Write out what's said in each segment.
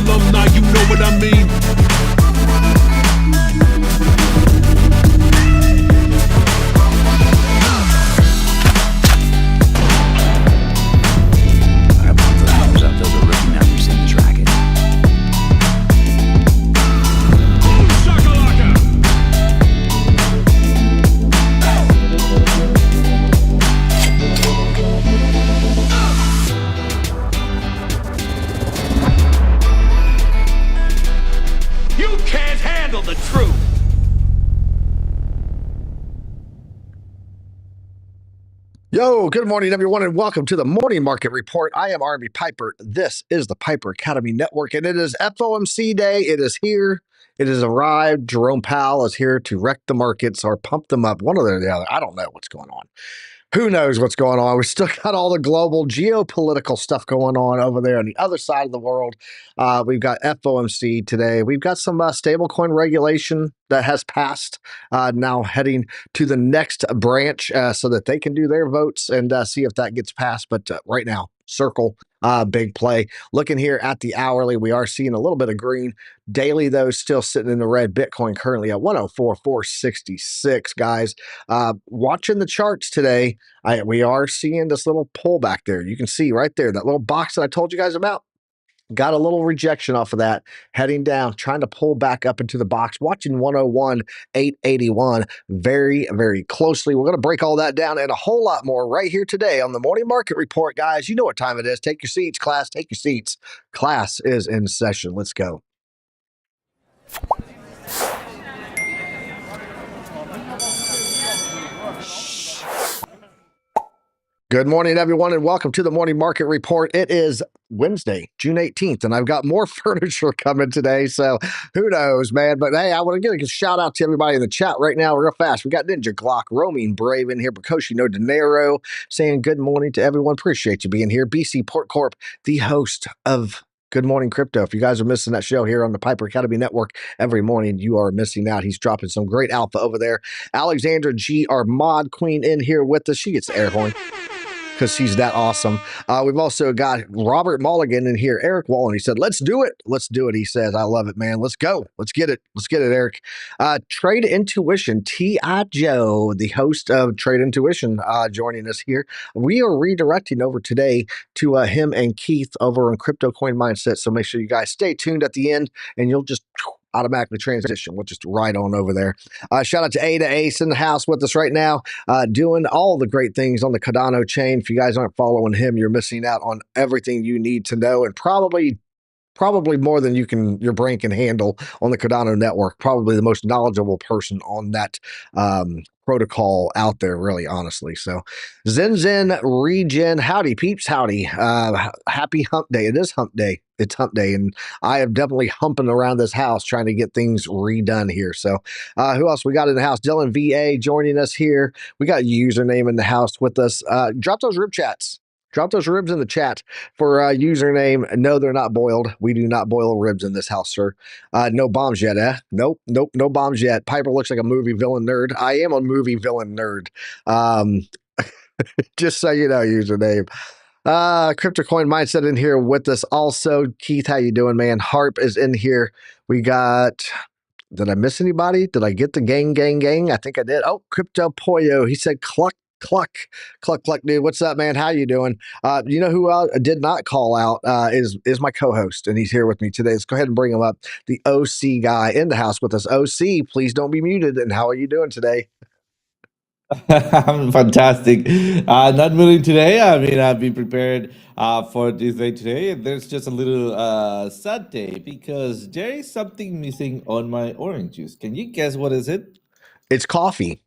alumni, you know what I mean? Yo, good morning, everyone, and welcome to the Morning Market Report. I am R&B Piper. This is the Piper Academy Network, and it is FOMC Day. It is here. It has arrived. Jerome Powell is here to wreck the markets or pump them up, one or the other. I don't know what's going on. Who knows what's going on? We still got all the global geopolitical stuff going on over there on the other side of the world. We've got FOMC today. We've got some stablecoin regulation that has passed, now heading to the next branch so that they can do their votes and see if that gets passed. But right now, Circle, big play. Looking here at the hourly, we are seeing a little bit of green. Daily, though, still sitting in the red. Bitcoin currently at 104,466, guys. Watching the charts today, we are seeing this little pullback there. You can see right there, that little box that I told you guys about. Got a little rejection off of that, heading down, trying to pull back up into the box, watching 101,881 very, very closely. We're going to break all that down and a whole lot more right here today on the Morning Market Report, guys. You know what time it is. Take your seats, class. Take your seats. Class is in session. Let's go. Good morning, everyone, and welcome to the Morning Market Report. It is Wednesday, June 18th, and I've got more furniture coming today, so who knows, man. But hey, I want to give a shout out to everybody in the chat right now real fast. We got Ninja Glock, Roaming Brave in here, Bakoshi No Dinero saying good morning to everyone. Appreciate you being here. BC Port Corp, the host of Good Morning Crypto. If you guys are missing that show here on the Piper Academy Network every morning, you are missing out. He's dropping some great alpha over there. Alexandra G, our mod queen, in here with us. She gets the air horn because she's that awesome. We've also got Robert Mulligan in here. Eric Wallen, he said, let's do it. Let's do it. He says, I love it, man. Let's go. Let's get it. Let's get it, Eric. Trade Intuition, T.I. Joe, the host of Trade Intuition, joining us here. We are redirecting over today to him and Keith over on Crypto Coin Mindset. So make sure you guys stay tuned at the end and you'll just automatically transition. We'll just ride on over there. Shout out to Ada Ace in the house with us right now, doing all the great things on the Cardano chain. If you guys aren't following him, you're missing out on everything you need to know, and probably more than your brain can handle on the Cardano network. Probably the most knowledgeable person on that protocol out there, really, honestly. So Zen Regen, howdy peeps, howdy. Happy hump day. It is hump day. It's hump day, and I am definitely humping around this house trying to get things redone here. So who else we got in the house? Dylan VA joining us here. We got username in the house with us. Drop those rib chats. Drop those ribs in the chat for username. No, they're not boiled. We do not boil ribs in this house, sir. No bombs yet, eh? Nope, no bombs yet. Piper looks like a movie villain nerd. I am a movie villain nerd. Just so you know, username. Crypto Coin Mindset in here with us also. Keith, how you doing, man? Harp is in here. We got... Did I miss anybody? Did I get the gang? I think I did. Oh, Crypto Poyo. He said cluck, dude. What's up, man? How you doing? You know who did not call out is my co-host, and he's here with me today. Let's go ahead and bring him up. The OC guy in the house with us. OC, please don't be muted. And how are you doing today? I'm fantastic. Not muted today. I mean, I'll be prepared for this day today. There's just a little sad day because there is something missing on my orange juice. Can you guess what is it? It's coffee.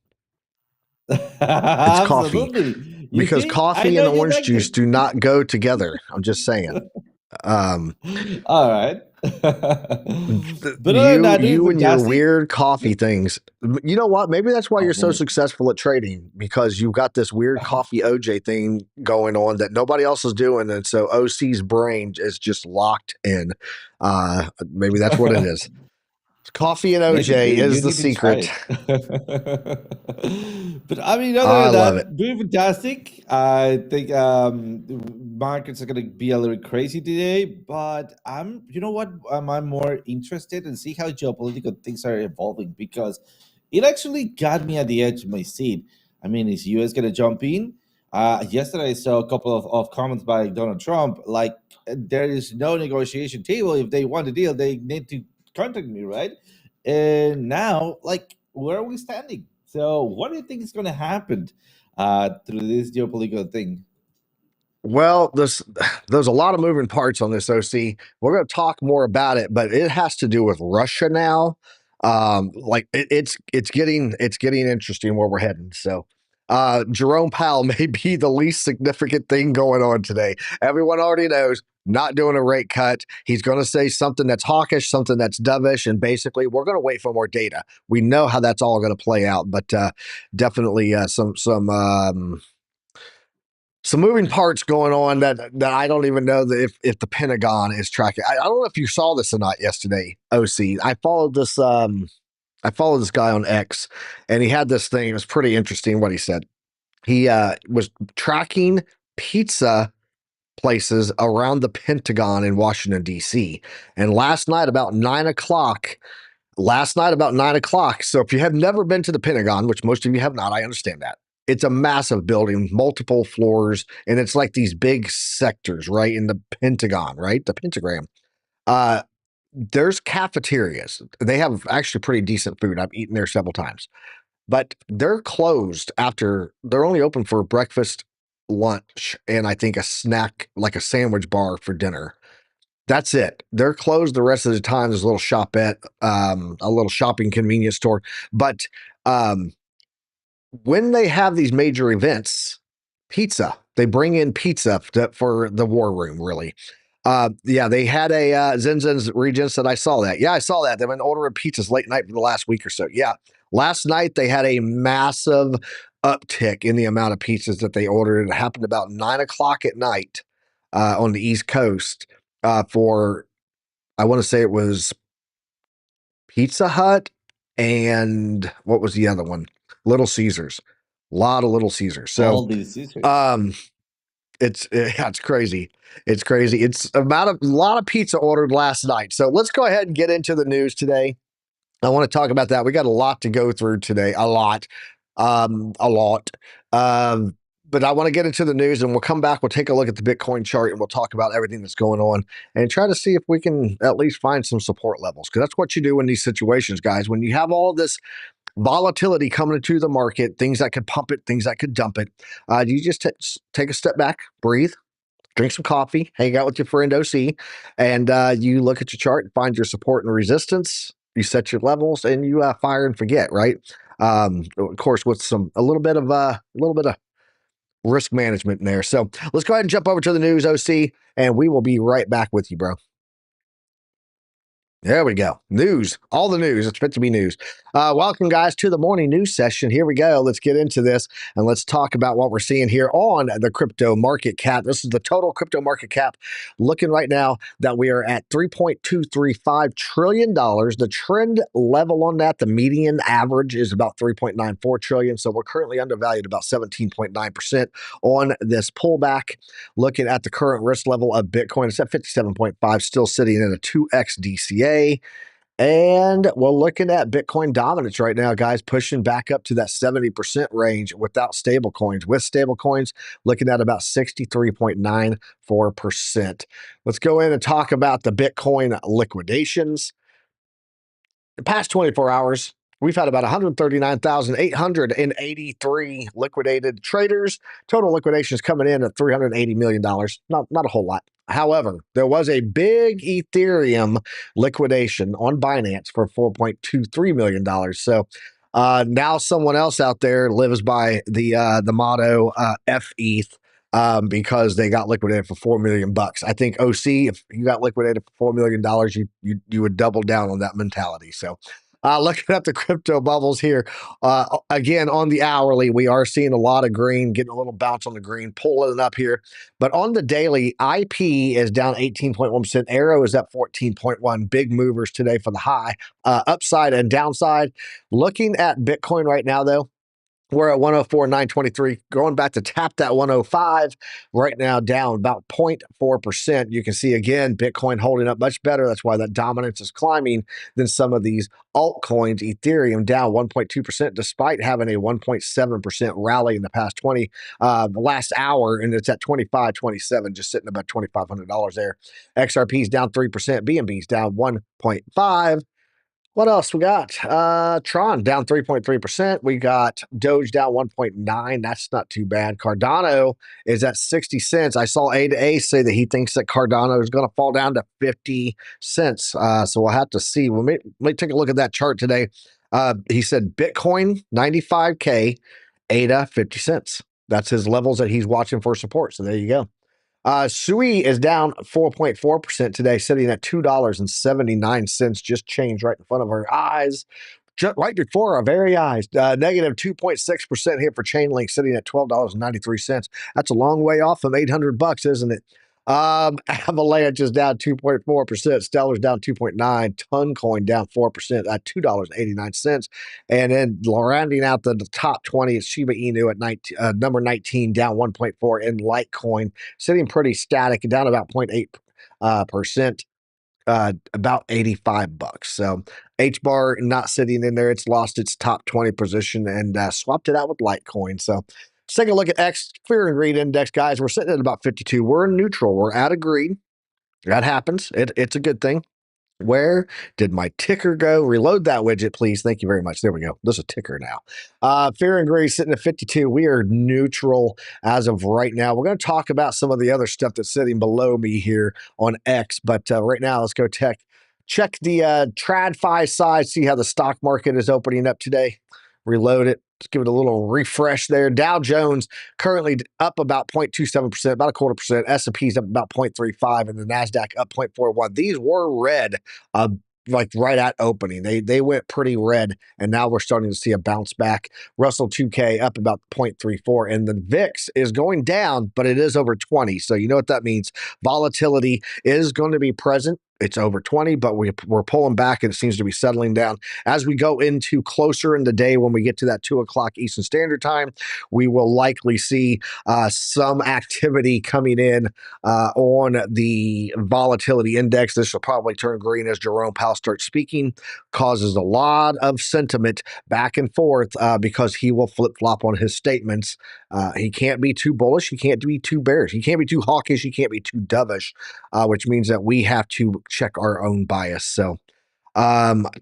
It's Absolutely. coffee. Because coffee and orange juice do not go together. I'm just saying. All right. But you and your weird coffee things. You know what? Maybe that's why you're so successful at trading, because you've got this weird coffee OJ thing going on that nobody else is doing, and so OC's brain is just locked in. Maybe that's what it is. Coffee and Yeah, OJ you is the need to try secret. it. But I mean, other I than love it. that, doing fantastic. I think the markets are going to be a little crazy today, but you know what? I'm more interested in see how geopolitical things are evolving because it actually got me at the edge of my seat. I mean, is US going to jump in? Yesterday, I saw a couple of comments by Donald Trump, like there is no negotiation table. If they want a deal, they need to contact me, right? And now, like, where are we standing? So, what do you think is going to happen through this geopolitical thing? Well, there's a lot of moving parts on this, OC. We're going to talk more about it, but it has to do with Russia now. Like it's getting interesting where we're heading. So, Jerome Powell may be the least significant thing going on today. Everyone already knows not doing a rate cut. He's going to say something that's hawkish, something that's dovish, and basically we're going to wait for more data. We know how that's all going to play out, but definitely some moving parts going on that I don't even know that if the Pentagon is tracking. I don't know if you saw this or not yesterday, OC. I followed this guy on X, and he had this thing. It was pretty interesting what he said. He was tracking pizza places around the Pentagon in Washington D.C. And last night about 9 o'clock. So if you have never been to the Pentagon, which most of you have not, I understand that. It's a massive building, multiple floors, and it's like these big sectors, right? In the Pentagon, right? The pentagram. Uh, there's cafeterias. They have actually pretty decent food. I've eaten there several times, but they're closed they're only open for breakfast, lunch, and I think a snack, like a sandwich bar for dinner. That's it. They're closed the rest of the time. There's a little shopette, a little shopping convenience store. But um, when they have these major events, pizza, they bring in pizza for the war room, really. Yeah, they had a Zenzen's Regents that I saw that. Yeah, I saw that. They've been ordering pizzas late night for the last week or so. Yeah. Last night they had a massive uptick in the amount of pizzas that they ordered. It happened about 9 o'clock at night on the East Coast for, I want to say it was Pizza Hut and what was the other one? Little Caesars. A lot of Little Caesars. So All these secrets. it's crazy. It's crazy. It's about a lot of pizza ordered last night. So let's go ahead and get into the news today. I want to talk about that. We got a lot to go through today. A lot. A lot. But I want to get into the news and we'll come back. We'll take a look at the Bitcoin chart and we'll talk about everything that's going on and try to see if we can at least find some support levels. Because that's what you do in these situations, guys. When you have all this volatility coming into the market, things that could pump it, things that could dump it, you just take a step back, breathe, drink some coffee, hang out with your friend OC, and you look at your chart and find your support and resistance. You set your levels and you fire and forget, right? Of course, with a little bit of risk management in there. So let's go ahead and jump over to the news, OC, and we will be right back with you, bro. There we go. News. All the news. It's meant to be news. Welcome, guys, to the morning news session. Here we go. Let's get into this and let's talk about what we're seeing here on the crypto market cap. This is the total crypto market cap. Looking right now that we are at $3.235 trillion. The trend level on that, the median average is about $3.94 trillion. So we're currently undervalued about 17.9% on this pullback. Looking at the current risk level of Bitcoin, it's at 57.5, still sitting in a 2x DCA. And we're looking at Bitcoin dominance right now, guys, pushing back up to that 70% range without stable coins. With stable coins, looking at about 63.94%. Let's go in and talk about the Bitcoin liquidations. The past 24 hours, we've had about 139,883 liquidated traders. Total liquidations coming in at $380 million. Not a whole lot. However, there was a big Ethereum liquidation on Binance for $4.23 million. So now someone else out there lives by the motto FETH. Because they got liquidated for $4 million. I think OC, if you got liquidated for $4 million, you would double down on that mentality. So Looking at the crypto bubbles here, again, on the hourly, we are seeing a lot of green, getting a little bounce on the green, pulling it up here. But on the daily, IP is down 18.1%. Arrow is up 14.1. Big movers today for the high, upside and downside. Looking at Bitcoin right now, though, we're at 104,923, going back to tap that 105 right now, down about 0.4%. You can see again, Bitcoin holding up much better. That's why that dominance is climbing than some of these altcoins. Ethereum down 1.2%, despite having a 1.7% rally in the past the last hour, and it's at 25.27, just sitting about $2,500 there. XRP is down 3%, BNB is down 1.5%. What else we got? Tron down 3.3%. We got Doge down 1.9. That's not too bad. Cardano is at 60 cents. I saw A to A say that he thinks that Cardano is going to fall down to 50 cents. So we'll have to see. Let me take a look at that chart today. He said Bitcoin 95K, ADA 50 cents. That's his levels that he's watching for support. So there you go. SUI is down 4.4% today, sitting at $2.79. Just changed right in front of our eyes, just right before our very eyes. Negative 2.6% here for Chainlink, sitting at $12.93. That's a long way off from $800, isn't it? Avalanche is down 2.4%. Stellar's down 2.9%. Toncoin down 4% at $2.89. And then rounding out the top 20 is Shiba Inu at number 19, down 1.4%. And Litecoin sitting pretty static, down about 0.8%. About $85. So HBAR not sitting in there. It's lost its top 20 position and swapped it out with Litecoin. So let's take a look at X Fear and Greed Index, guys. We're sitting at about 52. We're in neutral. We're out of greed. That happens. It's a good thing. Where did my ticker go? Reload that widget, please. Thank you very much. There we go. There's a ticker now. Fear and Greed sitting at 52. We are neutral as of right now. We're going to talk about some of the other stuff that's sitting below me here on X. But right now, let's go check the TradFi side, see how the stock market is opening up today. Reload it. Let's give it a little refresh there. Dow Jones currently up about 0.27%, about a 0.25%. S&P's up about 0.35%, and the NASDAQ up 0.41%. These were red, like right at opening. They went pretty red, and now we're starting to see a bounce back. Russell 2K up about 0.34%, and the VIX is going down, but it is over 20. So you know what that means. Volatility is going to be present. It's over 20, but we're pulling back and it seems to be settling down. As we go into closer in the day, when we get to that 2 o'clock Eastern Standard Time, we will likely see some activity coming in on the volatility index. This will probably turn green as Jerome Powell starts speaking, causes a lot of sentiment back and forth because he will flip-flop on his statements. He can't be too bullish. He can't be too bearish. He can't be too hawkish. He can't be too dovish, which means that we have to check our own bias. So,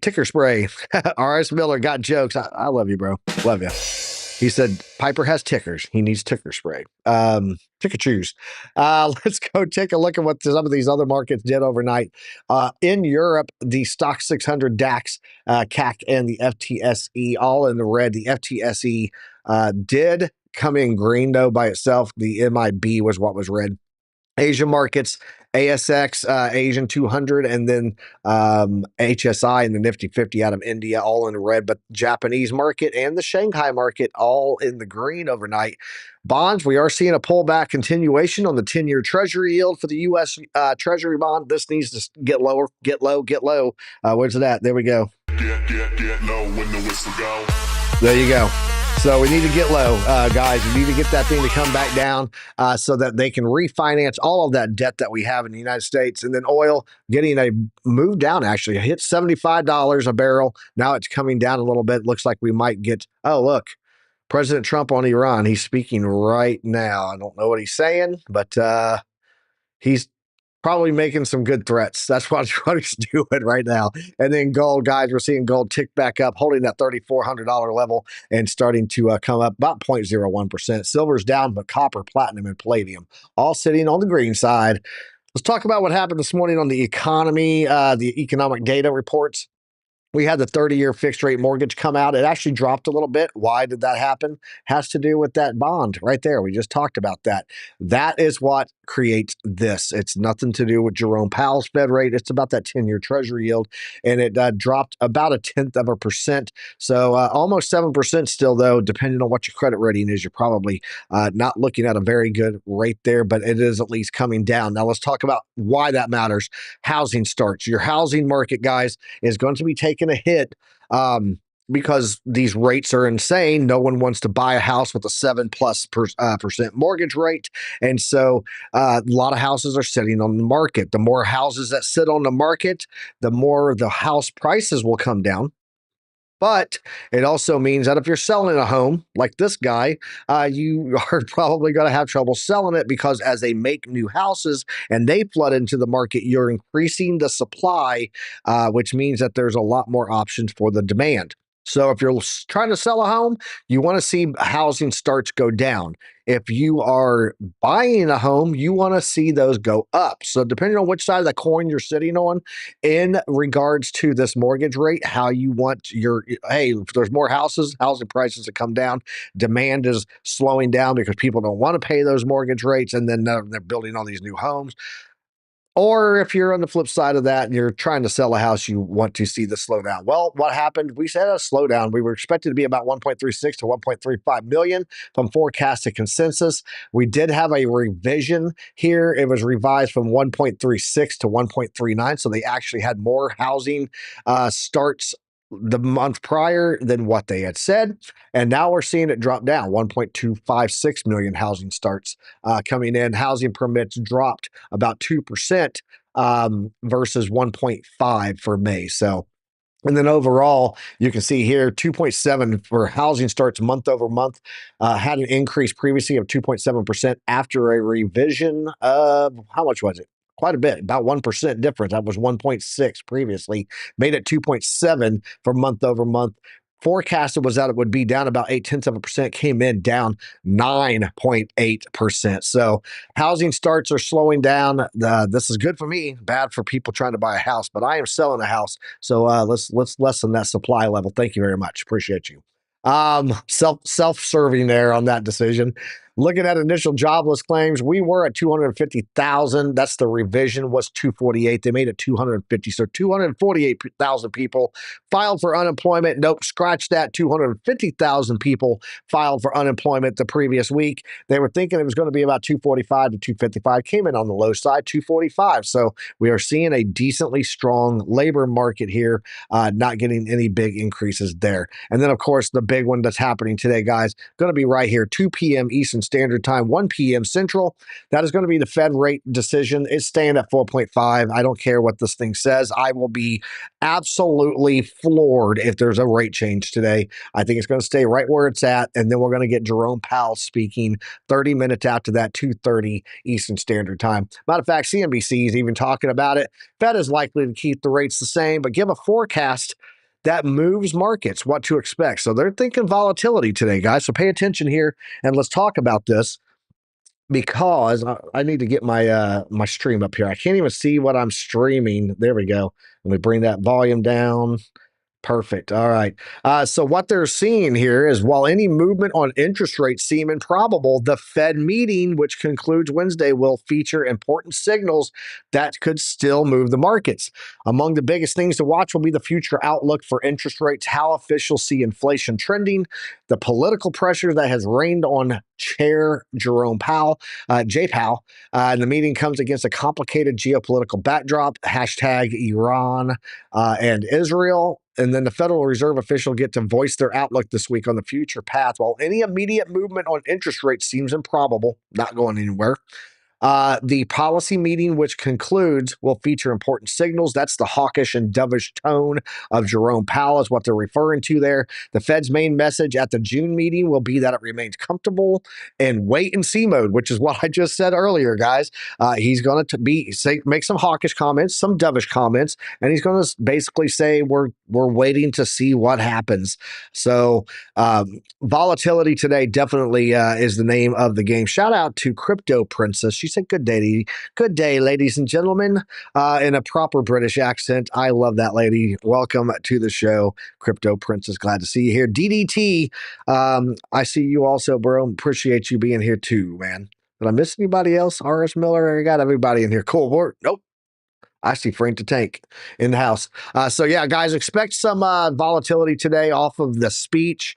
ticker spray. R.S. Miller got jokes. I love you, bro. Love you. He said Piper has tickers. He needs ticker spray. Ticker choose. Let's go take a look at what some of these other markets did overnight. In Europe, the Stock 600 DAX, CAC, and the FTSE all in the red. The FTSE did come in green, though, by itself. The MIB was what was red. Asia markets, ASX, Asian 200, and then HSI and the Nifty 50 out of India, all in the red, but Japanese market and the Shanghai market all in the green overnight. Bonds, we are seeing a pullback continuation on the 10-year Treasury yield for the U.S. Treasury bond. This needs to get lower, get low, get low. Where's it at? There we go. Get low when the whistle go. There you go. So we need to get low, guys. We need to get that thing to come back down so that they can refinance all of that debt that we have in the United States. And then oil getting a move down, actually. It hit $75 a barrel. Now it's coming down a little bit. Looks like we might get, oh, look, President Trump on Iran. He's speaking right now. I don't know what he's saying, but he's probably making some good threats. That's what he's doing right now. And then gold, guys, we're seeing gold tick back up, holding that $3,400 level and starting to come up about 0.01%. Silver's down, but copper, platinum, and palladium all sitting on the green side. Let's talk about what happened this morning on the economy, the economic data reports. We had the 30-year fixed rate mortgage come out. It actually dropped a little bit. Why did that happen? Has to do with that bond right there. We just talked about that. That is what creates this. It's nothing to do with Jerome Powell's Fed rate. It's about that 10-year Treasury yield, and it dropped about 0.1%. So almost 7% still, though, depending on what your credit rating is. You're probably not looking at a very good rate there, but it is at least coming down. Now let's talk about why that matters. Housing starts. Your housing market, guys, is going to be taking a hit because these rates are insane. No one wants to buy a house with a 7+% mortgage rate. And so a lot of houses are sitting on the market. The more houses that sit on the market, the more the house prices will come down. But it also means that if you're selling a home like this guy, you are probably going to have trouble selling it because as they make new houses and they flood into the market, you're increasing the supply, which means that there's a lot more options for the demand. So if you're trying to sell a home, you want to see housing starts go down. If you are buying a home, you want to see those go up. So depending on which side of the coin you're sitting on in regards to this mortgage rate, how you want your, hey, if there's more houses, housing prices have come down. Demand is slowing down because people don't want to pay those mortgage rates, and then they're building all these new homes. Or if you're on the flip side of that and you're trying to sell a house, you want to see the slowdown. Well, what happened? We said a slowdown. We were expected to be about 1.36 to 1.35 million from forecasted consensus. We did have a revision here. It was revised from 1.36 to 1.39. So they actually had more housing starts the month prior than what they had said. And now we're seeing it drop down 1.256 million housing starts coming in. Housing permits dropped about 2% versus 1.5 for May. So, and then overall, you can see here 2.7 for housing starts month over month, had an increase previously of 2.7% after a revision of how much was it? Quite a bit, about 1% difference. That was 1.6 previously, made it 2.7 for month over month. Forecasted was that it would be down about 0.8%, came in down 9.8%. So housing starts are slowing down. This is good for me, bad for people trying to buy a house, but I am selling a house. So let's lessen that supply level. Thank you very much. Appreciate you. Self-serving there on that decision. Looking at initial jobless claims, we were at 250,000. That's the revision was 248. They made it 250. So 248,000 people filed for unemployment. Nope, scratch that. 250,000 people filed for unemployment the previous week. They were thinking it was going to be about 245 to 255. Came in on the low side, 245. So we are seeing a decently strong labor market here, not getting any big increases there. And then, of course, the big one that's happening today, guys, going to be right here, 2 p.m. Eastern Standard Time, 1 p.m. Central. That is going to be the Fed rate decision. It's staying at 4.5. I don't care what this thing says. I will be absolutely floored if there's a rate change today. I think it's going to stay right where it's at, and then we're going to get Jerome Powell speaking 30 minutes after that, 2:30 Eastern Standard Time. Matter of fact, CNBC is even talking about it. Fed is likely to keep the rates the same, but give a forecast that moves markets, what to expect. So they're thinking volatility today, guys. So pay attention here and let's talk about this because I need to get my my stream up here. I can't even see what I'm streaming. There we go. Let me bring that volume down. Perfect. All right. So what they're seeing here is while any movement on interest rates seem improbable, the Fed meeting, which concludes Wednesday, will feature important signals that could still move the markets. Among the biggest things to watch will be the future outlook for interest rates, how officials see inflation trending, the political pressure that has reigned on Chair Jerome Powell, Jay Powell. And the meeting comes against a complicated geopolitical backdrop, hashtag Iran and Israel. And then the Federal Reserve official get to voice their outlook this week on the future path. While any immediate movement on interest rates seems improbable, not going anywhere, the policy meeting, which concludes, will feature important signals. That's the hawkish and dovish tone of Jerome Powell is what they're referring to there. The Fed's main message at the June meeting will be that it remains comfortable and wait and see mode, which is what I just said earlier, guys. He's going to make some hawkish comments, some dovish comments, and he's going to basically say we're waiting to see what happens. So volatility today definitely is the name of the game. Shout out to Crypto Princess. She said good day, good day, ladies and gentlemen, in a proper British accent. I love that lady. Welcome to the show, Crypto Princess. Glad to see you here. DDT, I see you also, bro. Appreciate you being here too, man. Did I miss anybody else? RS Miller, I got everybody in here. Cool. Nope. I see Frank the Tank in the house. So yeah, guys, expect some volatility today off of the speech.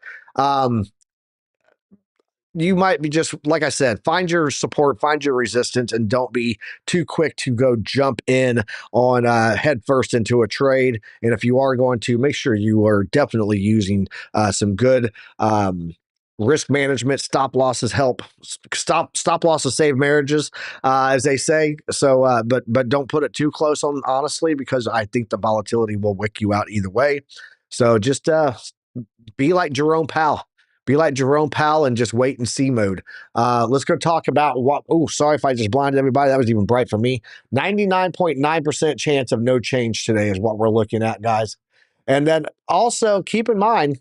You might be just, like I said, find your support, find your resistance, and don't be too quick to go jump in on head first into a trade. And if you are going to, make sure you are definitely using some good risk management. Stop losses help. Stop losses save marriages, as they say. So, but don't put it too close on, honestly, because I think the volatility will wick you out either way. So just be like Jerome Powell. Be like Jerome Powell and just wait and see mode. Let's go talk about what. Oh, sorry if I just blinded everybody. That was even bright for me. 99.9% chance of no change today is what we're looking at, guys. And then also keep in mind,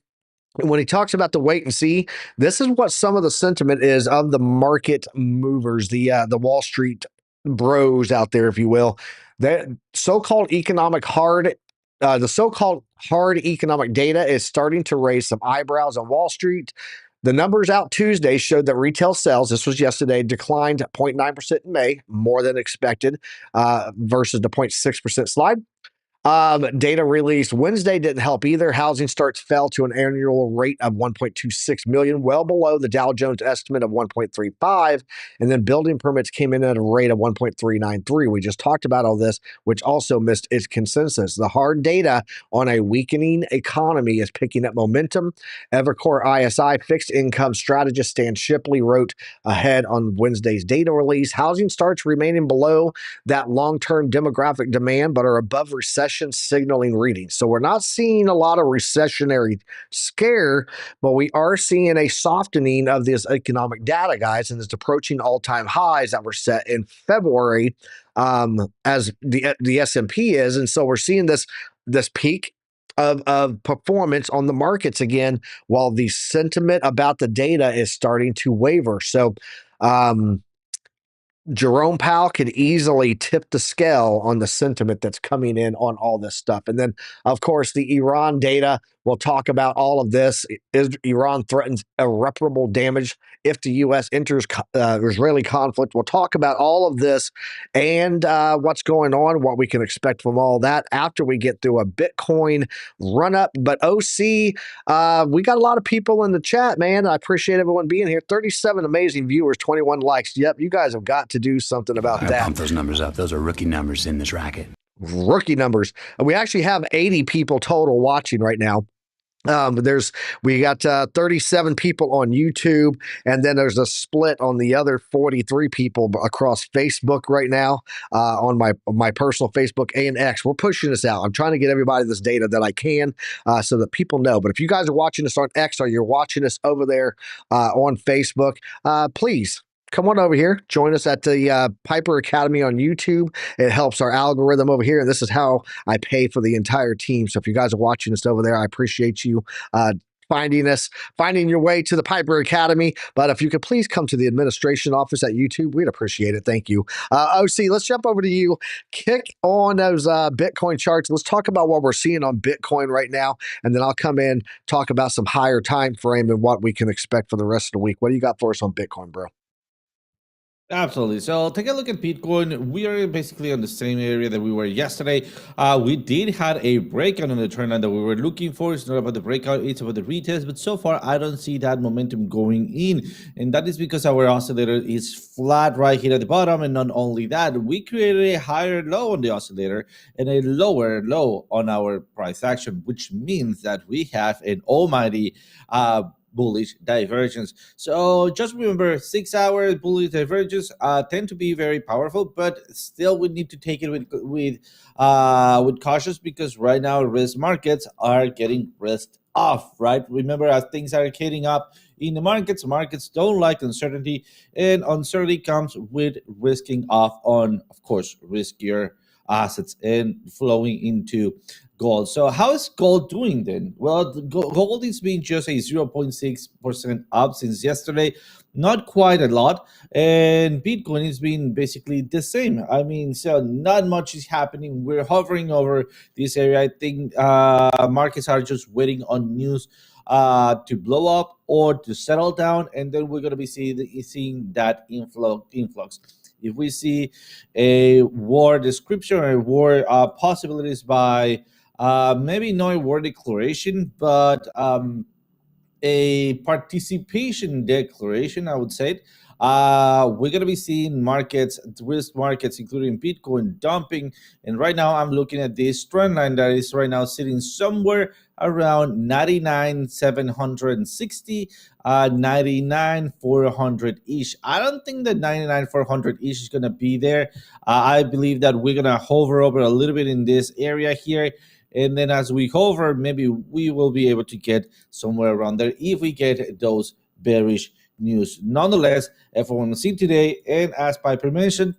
when he talks about the wait and see, this is what some of the sentiment is of the market movers, the Wall Street bros out there, if you will. That so-called the so-called hard economic data is starting to raise some eyebrows on Wall Street. The numbers out Tuesday showed that retail sales, this was yesterday, declined 0.9% in May, more than expected, versus the 0.6% slide. Data released Wednesday didn't help either. Housing starts fell to an annual rate of 1.26 million, well below the Dow Jones estimate of 1.35. And then building permits came in at a rate of 1.393. We just talked about all this, which also missed its consensus. The hard data on a weakening economy is picking up momentum. Evercore ISI fixed income strategist Stan Shipley wrote ahead on Wednesday's data release. Housing starts remaining below that long-term demographic demand, but are above recession signaling readings. So we're not seeing a lot of recessionary scare, but we are seeing a softening of this economic data, guys, and it's approaching all-time highs that were set in February, as the S&P is. And so we're seeing this peak of performance on the markets again, while the sentiment about the data is starting to waver. So Jerome Powell could easily tip the scale on the sentiment that's coming in on all this stuff. And then, of course, the Iran data, we'll talk about all of this. Iran threatens irreparable damage if the U.S. enters Israeli conflict. We'll talk about all of this and what's going on, what we can expect from all that after we get through a Bitcoin run-up. But OC, we got a lot of people in the chat, man. I appreciate everyone being here. 37 amazing viewers, 21 likes. Yep, you guys have got to do something about that. Pump those numbers up. Those are rookie numbers in this racket. Rookie numbers. We actually have 80 people total watching right now. We got 37 people on YouTube, and then there's a split on the other 43 people across Facebook right now, on my personal Facebook and X. We're pushing this out. I'm trying to get everybody this data that I can, so that people know. But if you guys are watching us on X or you're watching us over there on Facebook, please come on over here. Join us at the Piper Academy on YouTube. It helps our algorithm over here. And this is how I pay for the entire team. So if you guys are watching us over there, I appreciate you finding your way to the Piper Academy. But if you could please come to the administration office at YouTube, we'd appreciate it. Thank you. OC, let's jump over to you. Kick on those Bitcoin charts. Let's talk about what we're seeing on Bitcoin right now. And then I'll come in, talk about some higher time frame and what we can expect for the rest of the week. What do you got for us on Bitcoin, bro? Absolutely. So take a look at Bitcoin. We are basically on the same area that we were yesterday. We did have a breakout on the trend line that we were looking for. It's not about the breakout, it's about the retest. But so far, I don't see that momentum going in. And that is because our oscillator is flat right here at the bottom. And not only that, we created a higher low on the oscillator and a lower low on our price action, which means that we have an almighty bullish divergence. So just remember, 6 hour bullish divergence tend to be very powerful, but still we need to take it with cautious, because right now risk markets are getting risked off, right? Remember, as things are heating up in the markets don't like uncertainty, and uncertainty comes with risking off on, of course, riskier assets and flowing into gold. So how is gold doing then? Well, gold is being just a 0.6% up since yesterday, not quite a lot. And Bitcoin is being basically the same. I mean, so not much is happening. We're hovering over this area. I think markets are just waiting on news to blow up or to settle down, and then we're going to be seeing that influx. If we see a war description or war possibilities by maybe not a war declaration, but a participation declaration, I would say. We're going to be seeing markets, risk markets, including Bitcoin dumping. And right now, I'm looking at this trend line that is right now sitting somewhere around 99,760, 99,400 ish. I don't think that 99,400 ish is going to be there. I believe that we're going to hover over a little bit in this area here. And then as we hover, maybe we will be able to get somewhere around there if we get those bearish news. Nonetheless, FOMC today, and as Piper mentioned,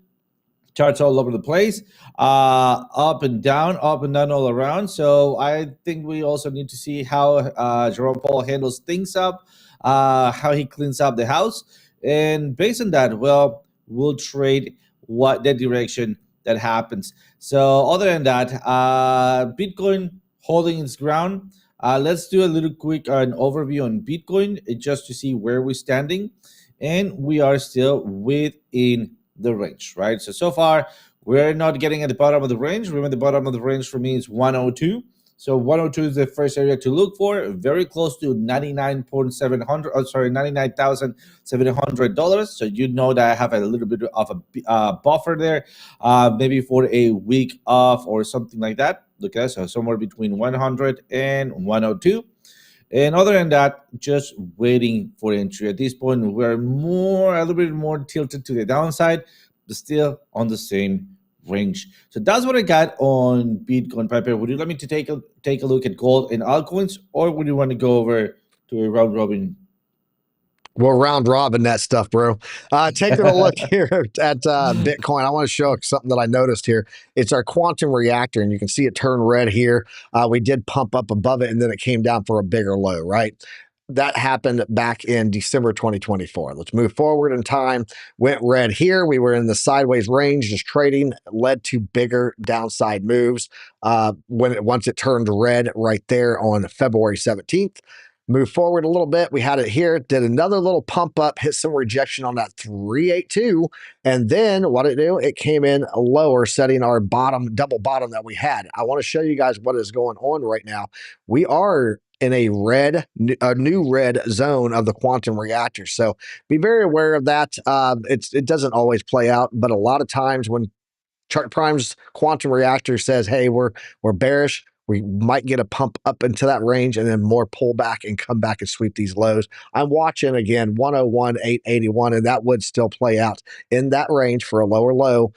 charts all over the place, up and down all around. So I think we also need to see how Jerome Powell handles things up, how he cleans up the house. And based on that, well, we'll trade what the direction that happens. So other than that, Bitcoin holding its ground. Let's do a little quick an overview on Bitcoin just to see where we're standing. And we are still within the range, right? So far, we're not getting at the bottom of the range. Remember, the bottom of the range for me is 102. So 102 is the first area to look for, very close to $99,700. So you know that I have a little bit of a buffer there, maybe for a week off or something like that. Okay, so somewhere between 100 and 102. And other than that, just waiting for entry. At this point, we're a little bit more tilted to the downside, but still on the same range. So that's what I got on Bitcoin. Piper, would you like me to take a look at gold and altcoins, or would you want to go over to a round robin? We're round robin that stuff, bro. Taking a look here at Bitcoin, I want to show something that I noticed here. It's our quantum reactor, and you can see it turn red here. We did pump up above it, and then it came down for a bigger low, right? That happened back in December 2024. Let's move forward in time. Went red here. We were in the sideways range, just trading, led to bigger downside moves. Once it turned red right there on February 17th. Move forward a little bit. We had it here, did another little pump up, hit some rejection on that 382. And then what it do? It came in lower, setting our double bottom that we had. I want to show you guys what is going on right now. We are in a new red zone of the quantum reactor. So be very aware of that. It doesn't always play out, but a lot of times when Chart Prime's quantum reactor says, hey, we're bearish, we might get a pump up into that range and then more pullback and come back and sweep these lows. I'm watching again 101,881, and that would still play out in that range for a lower low.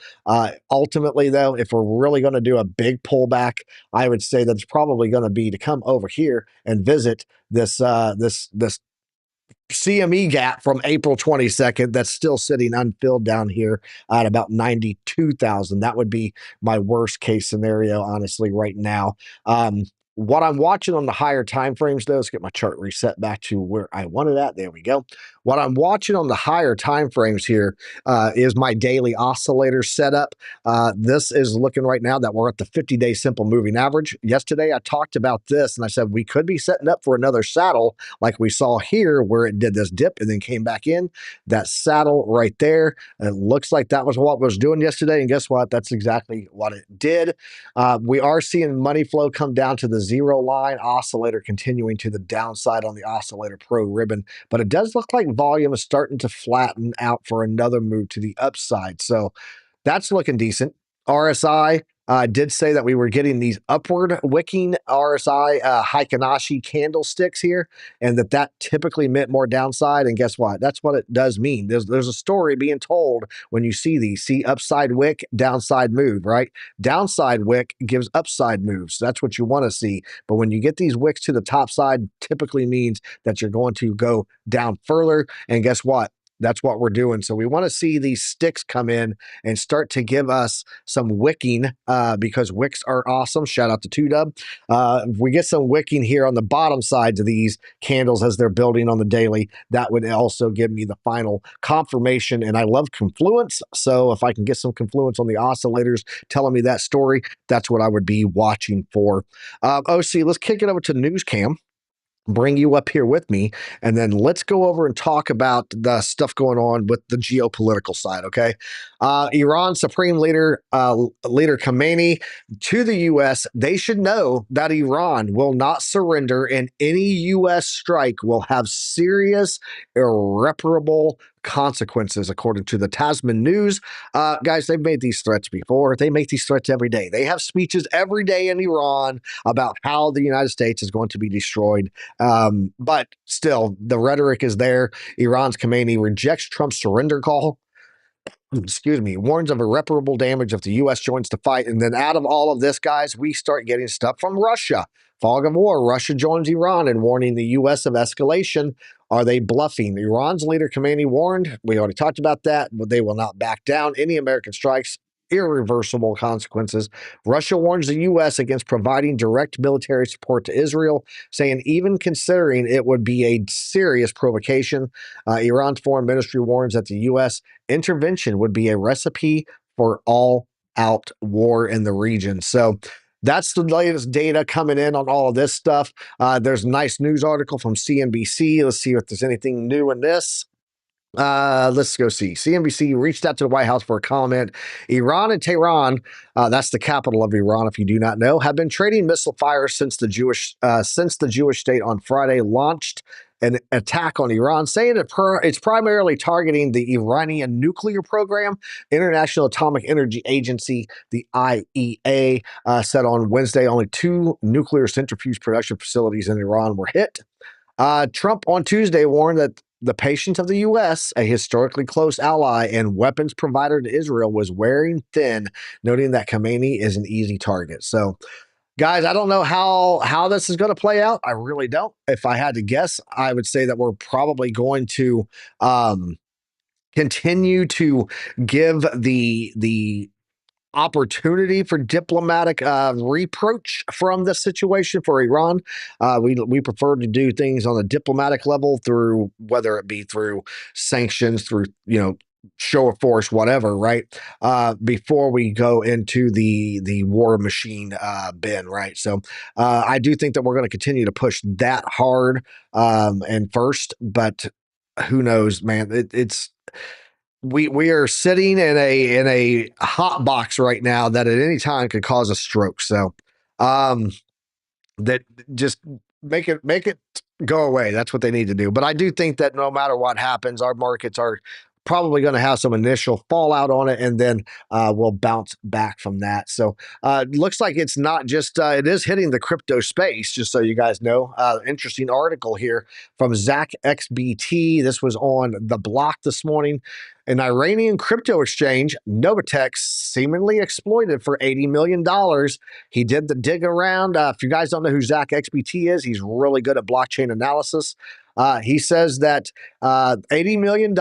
Ultimately, though, if we're really going to do a big pullback, I would say that it's probably going to be to come over here and visit this CME gap from April 22nd that's still sitting unfilled down here at about 92,000. That would be my worst case scenario, honestly, right now. What I'm watching on the higher time frames, though, let's get my chart reset back to where I wanted at. There we go. What I'm watching on the higher time frames here is my daily oscillator setup. This is looking right now that we're at the 50-day simple moving average. Yesterday, I talked about this, and I said we could be setting up for another saddle like we saw here where it did this dip and then came back in. That saddle right there, it looks like that was what it was doing yesterday, and guess what? That's exactly what it did. We are seeing money flow come down to the zero line, oscillator continuing to the downside on the oscillator pro ribbon, but it does look like volume is starting to flatten out for another move to the upside. So that's looking decent. RSI did say that we were getting these upward wicking RSI Heikin-Ashi candlesticks here, and that typically meant more downside. And guess what? That's what it does mean. There's a story being told when you see these. See upside wick, downside move, right? Downside wick gives upside moves. So that's what you want to see. But when you get these wicks to the top side, typically means that you're going to go down further. And guess what? That's what we're doing. So we want to see these sticks come in and start to give us some wicking because wicks are awesome. Shout out to 2Dub. If we get some wicking here on the bottom side to these candles as they're building on the daily, that would also give me the final confirmation. And I love confluence. So if I can get some confluence on the oscillators telling me that story, that's what I would be watching for. OC, let's kick it over to NewsCam. Bring you up here with me, and then let's go over and talk about the stuff going on with the geopolitical side. Okay, Iran Supreme Leader Khamenei to the U.S. They should know that Iran will not surrender, and any U.S. strike will have serious, irreparable consequences, according to the Tasman News. Guys, they've made these threats before. They make these threats every day. They have speeches every day in Iran about how the United States is going to be destroyed. But still, the rhetoric is there. Iran's Khamenei rejects Trump's surrender call. Excuse me, warns of irreparable damage if the U.S. joins the fight. And then out of all of this, guys, we start getting stuff from Russia. Fog of war. Russia joins Iran in warning the U.S. of escalation. Are they bluffing? Iran's leader Khamenei warned, we already talked about that, but they will not back down. Any American strikes, irreversible consequences. Russia warns the U.S. against providing direct military support to Israel, saying even considering it would be a serious provocation. Iran's foreign ministry warns that the U.S. intervention would be a recipe for all-out war in the region. So that's the latest data coming in on all of this stuff. There's a nice news article from CNBC. Let's see if there's anything new in this. Let's go see. CNBC reached out to the White House for a comment. Iran and Tehran, that's the capital of Iran, if you do not know, have been trading missile fire since the Jewish state on Friday launched an attack on Iran, saying it's primarily targeting the Iranian nuclear program. International Atomic Energy Agency, the IEA, said on Wednesday only 2 nuclear centrifuge production facilities in Iran were hit. Trump on Tuesday warned that the patience of the U.S., a historically close ally and weapons provider to Israel, was wearing thin, noting that Khamenei is an easy target. So, guys, I don't know how this is going to play out. I really don't. If I had to guess, I would say that we're probably going to continue to give the opportunity for diplomatic reproach from this situation for Iran. We prefer to do things on a diplomatic level through whether it be through sanctions, through show of force, whatever, right? Before we go into the war machine bin, right? So I do think that we're going to continue to push that hard and first, but who knows, man? It's we are sitting in a hot box right now that at any time could cause a stroke. So that just make it go away. That's what they need to do. But I do think that no matter what happens, our markets are probably going to have some initial fallout on it, and then we'll bounce back from that. So looks like it's not just it is hitting the crypto space, just so you guys know. Interesting article here from Zach XBT. This was on The Block this morning. An Iranian crypto exchange, Novitex, seemingly exploited for $80 million. He did the dig around. If you guys don't know who Zach XBT is, he's really good at blockchain analysis. He says that $80 million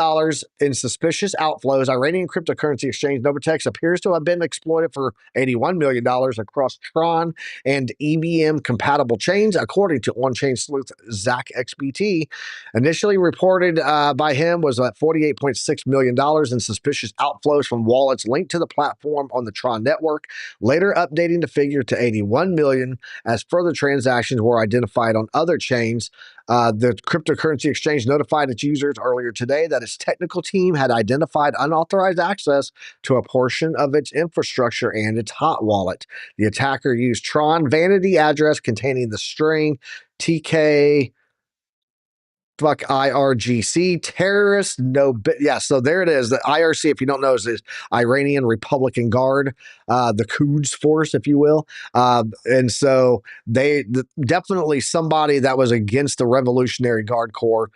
in suspicious outflows. Iranian cryptocurrency exchange Novitex appears to have been exploited for $81 million across Tron and EVM compatible chains, according to on-chain sleuth Zach XBT. Initially reported by him was at $48.6 million in suspicious outflows from wallets linked to the platform on the Tron network, later updating the figure to $81 million as further transactions were identified on other chains. The cryptocurrency exchange notified its users earlier today that its technical team had identified unauthorized access to a portion of its infrastructure and its hot wallet. The attacker used Tron vanity address containing the string TK IRGC terrorist so there it is. The IRC, if you don't know, is Iranian Republican Guard, the Quds force, if you will. And so definitely somebody that was against the Revolutionary Guard Corps.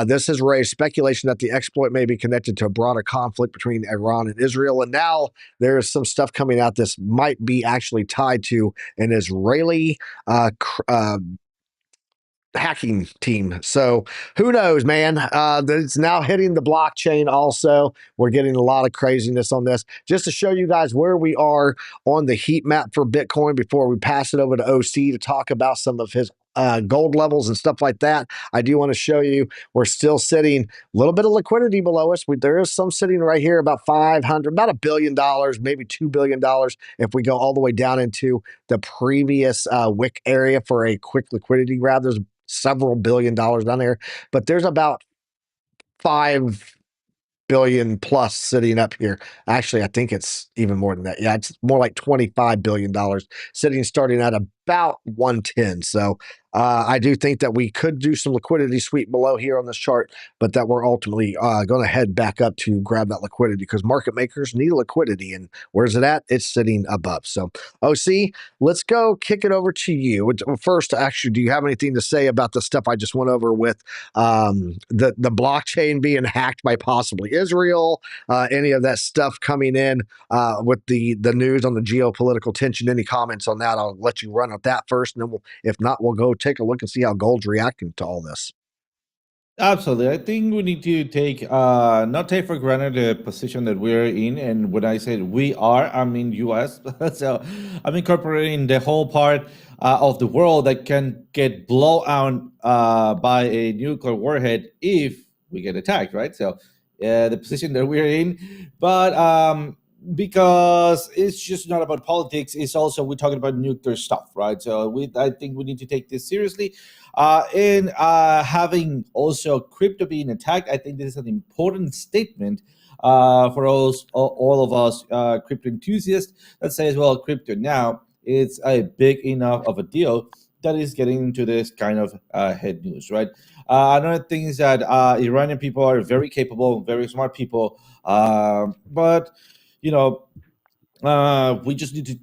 This has raised speculation that the exploit may be connected to a broader conflict between Iran and Israel. And now there's some stuff coming out. This might be actually tied to an Israeli hacking team. So who knows, man? It's now hitting the blockchain also. We're getting a lot of craziness on this. Just to show you guys where we are on the heat map for Bitcoin before we pass it over to OC to talk about some of his gold levels and stuff like that. I do want to show you we're still sitting a little bit of liquidity below us. There is some sitting right here about about $1 billion, maybe $2 billion if we go all the way down into the previous wick area for a quick liquidity grab. There's several $billion down there, but there's about 5 billion plus sitting up here. Actually, I think it's even more than that. Yeah, it's more like $25 billion sitting starting at about 110. So I do think that we could do some liquidity sweep below here on this chart, but that we're ultimately going to head back up to grab that liquidity because market makers need liquidity. And where's it at? It's sitting above. So OC, let's go kick it over to you. First, actually, do you have anything to say about the stuff I just went over with the blockchain being hacked by possibly Israel, any of that stuff coming in with the news on the geopolitical tension? Any comments on that? I'll let you run with that first, and then if not, we'll go take a look and see how gold's reacting to all this. Absolutely. I think we need to take not take for granted the position that we're in. And when I say we are, I mean US. So I'm incorporating the whole part of the world that can get blown out by a nuclear warhead if we get attacked, right? So the position that we're in. But because it's just not about politics, it's also we're talking about nuclear stuff, right? So I think we need to take this seriously. And having also crypto being attacked, I think this is an important statement for all of us crypto enthusiasts that says, well, crypto now it's a big enough of a deal that is getting into this kind of head news, right? Another thing is that Iranian people are very capable, very smart people, but you know, we just need to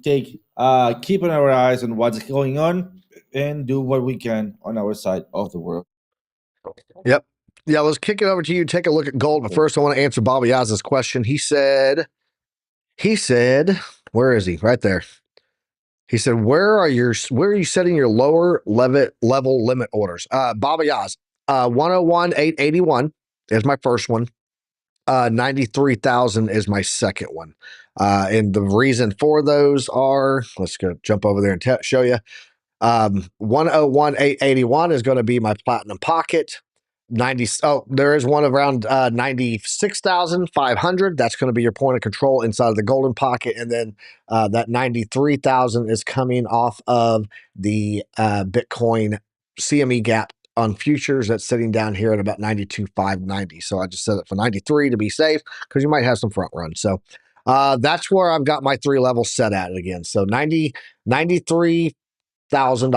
keep on our eyes on what's going on and do what we can on our side of the world. Yep. Yeah, let's kick it over to you. Take a look at gold. But first, I want to answer Bobby Yaz's question. He said, where is he? Right there. He said, where are you setting your lower level limit orders? Bobby Yaz, 101,881 is my first one. 93,000 is my second one. And the reason for those are, let's go jump over there and show you. 101,881 is going to be my platinum pocket. There is one around 96,500. That's going to be your point of control inside of the golden pocket. And then that 93,000 is coming off of the Bitcoin CME gap on futures that's sitting down here at about 92,590. So I just set it for 93 to be safe because you might have some front run. So that's where I've got my 3 levels set at again. So 93,000,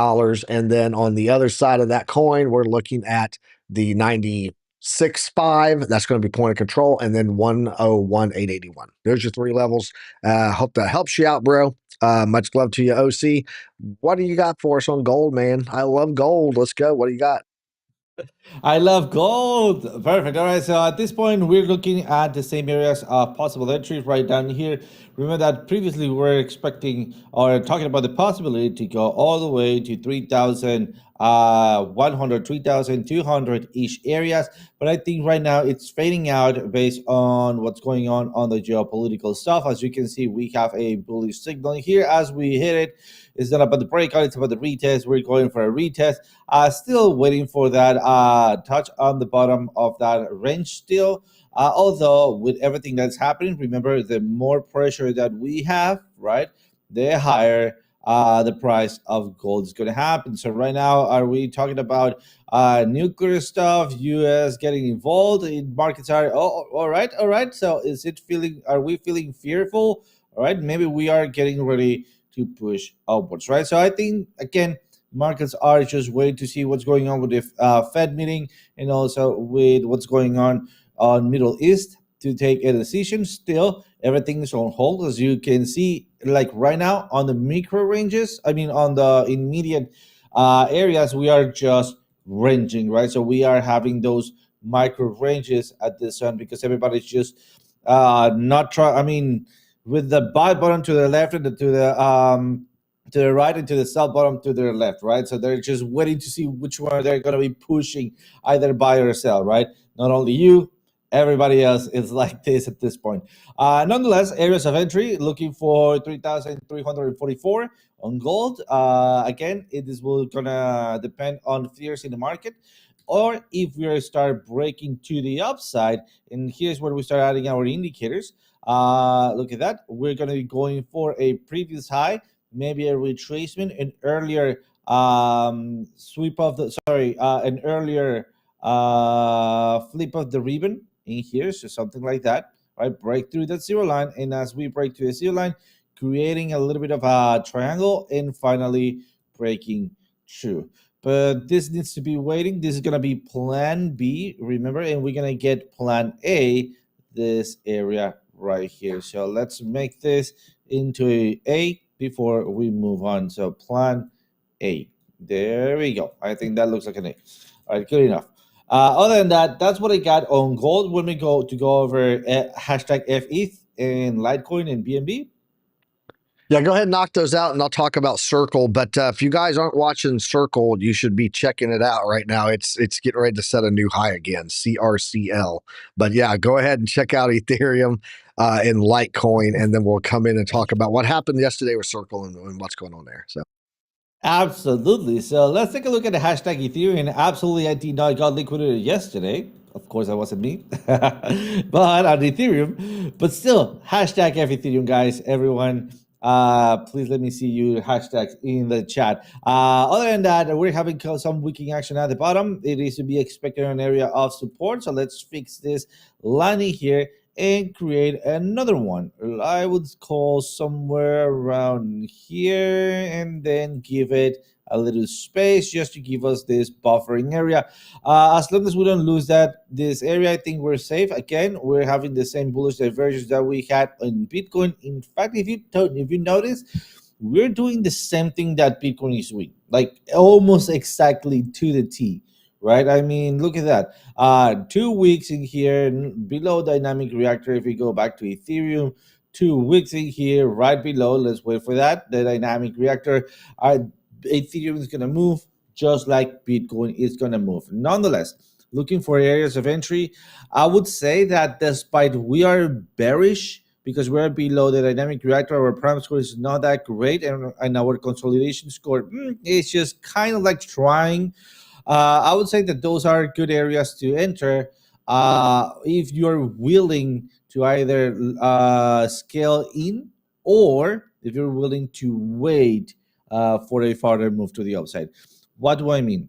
and then on the other side of that coin, we're looking at the 96.5. That's going to be point of control, and then 101,881. There's your 3 levels. Hope that helps you out, bro. Much love to you, OC. What do you got for us on gold, man? I love gold. Let's go. What do you got? I love gold. Perfect. All right. So at this point, we're looking at the same areas of possible entries right down here. Remember that previously we were expecting or talking about the possibility to go all the way to 3,100, 3,200-ish areas. But I think right now it's fading out based on what's going on the geopolitical stuff. As you can see, we have a bullish signal here as we hit it. It's not about the breakout, it's about the retest. We're going for a retest. Still waiting for that touch on the bottom of that range still. Although with everything that's happening, remember, the more pressure that we have, right, the higher the price of gold is going to happen. So right now, are we talking about nuclear stuff, US getting involved in markets? All right. So are we feeling fearful? All right, maybe we are getting ready to push upwards, right? So I think, again, markets are just waiting to see what's going on with the Fed meeting and also with what's going on Middle East to take a decision. Still, everything is on hold, as you can see, like right now on the micro ranges. I mean, on the immediate areas, we are just ranging, right? So we are having those micro ranges at this time because everybody's just not trying. I mean, with the buy button to the left and to the to the right and to the sell bottom to their left, right? So they're just waiting to see which one they're going to be pushing, either buy or sell, right? Not only you, everybody else is like this at this point. Nonetheless, areas of entry looking for 3,344 on gold. Again, it is gonna depend on fears in the market, or if we start breaking to the upside. And here's where we start adding our indicators. Look at that. We're gonna be going for a previous high, maybe a retracement, an earlier sweep of the an earlier flip of the ribbon in here, so something like that, right? Break through that zero line, and as we break through the zero line, creating a little bit of a triangle, and finally breaking through. But this needs to be waiting. This is gonna be plan B, remember, and we're gonna get plan A, this area right here. So let's make this into A before we move on. So plan A. There we go. I think that looks like an A. All right, good enough. Other than that, that's what I got on gold. When we go over hashtag FETH and Litecoin and BNB. Yeah, go ahead and knock those out, and I'll talk about Circle. But if you guys aren't watching Circle, you should be checking it out right now. It's getting ready to set a new high again, CRCL. But yeah, go ahead and check out Ethereum and Litecoin, and then we'll come in and talk about what happened yesterday with Circle and what's going on there. So. Absolutely. So let's take a look at the hashtag Ethereum. Absolutely, I did not got liquidated yesterday. Of course, that wasn't me, but on Ethereum. But still, hashtag Ethereum, guys. Everyone, please let me see you hashtags in the chat. Other than that, we're having some wicking action at the bottom. It is to be expected an area of support. So let's fix this lining here and create another one. I would call somewhere around here, and then give it a little space just to give us this buffering area. As long as we don't lose this area, I think we're safe. Again, we're having the same bullish divergence that we had in Bitcoin. In fact, if you notice, we're doing the same thing that Bitcoin is doing, like almost exactly to the T. Right? I mean, look at that. 2 weeks in here, below dynamic reactor. If we go back to Ethereum, 2 weeks in here, right below. Let's wait for that. The dynamic reactor. Ethereum is going to move just like Bitcoin is going to move. Nonetheless, looking for areas of entry, I would say that despite we are bearish because we're below the dynamic reactor, our prime score is not that great, and our consolidation score is just kind of like trying. I would say that those are good areas to enter if you're willing to either scale in, or if you're willing to wait for a further move to the upside. What do I mean?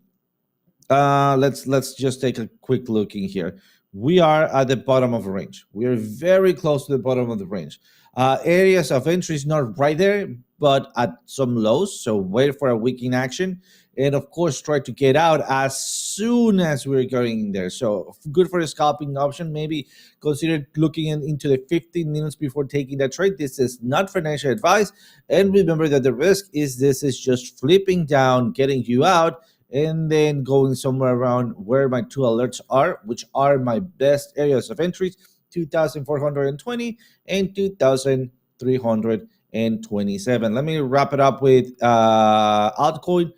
Let's just take a quick look in here. We are at the bottom of the range. We are very close to the bottom of the range. Areas of entry is not right there, but at some lows. So wait for a weakening action, and of course try to get out as soon as we're going in there. So good for a scalping option. Maybe consider looking into the 15 minutes before taking that trade. This is not financial advice, and remember that the risk is this is just flipping down, getting you out, and then going somewhere around where my two alerts are, which are my best areas of entries, 2,420 and 2,327. Let me wrap it up with altcoin.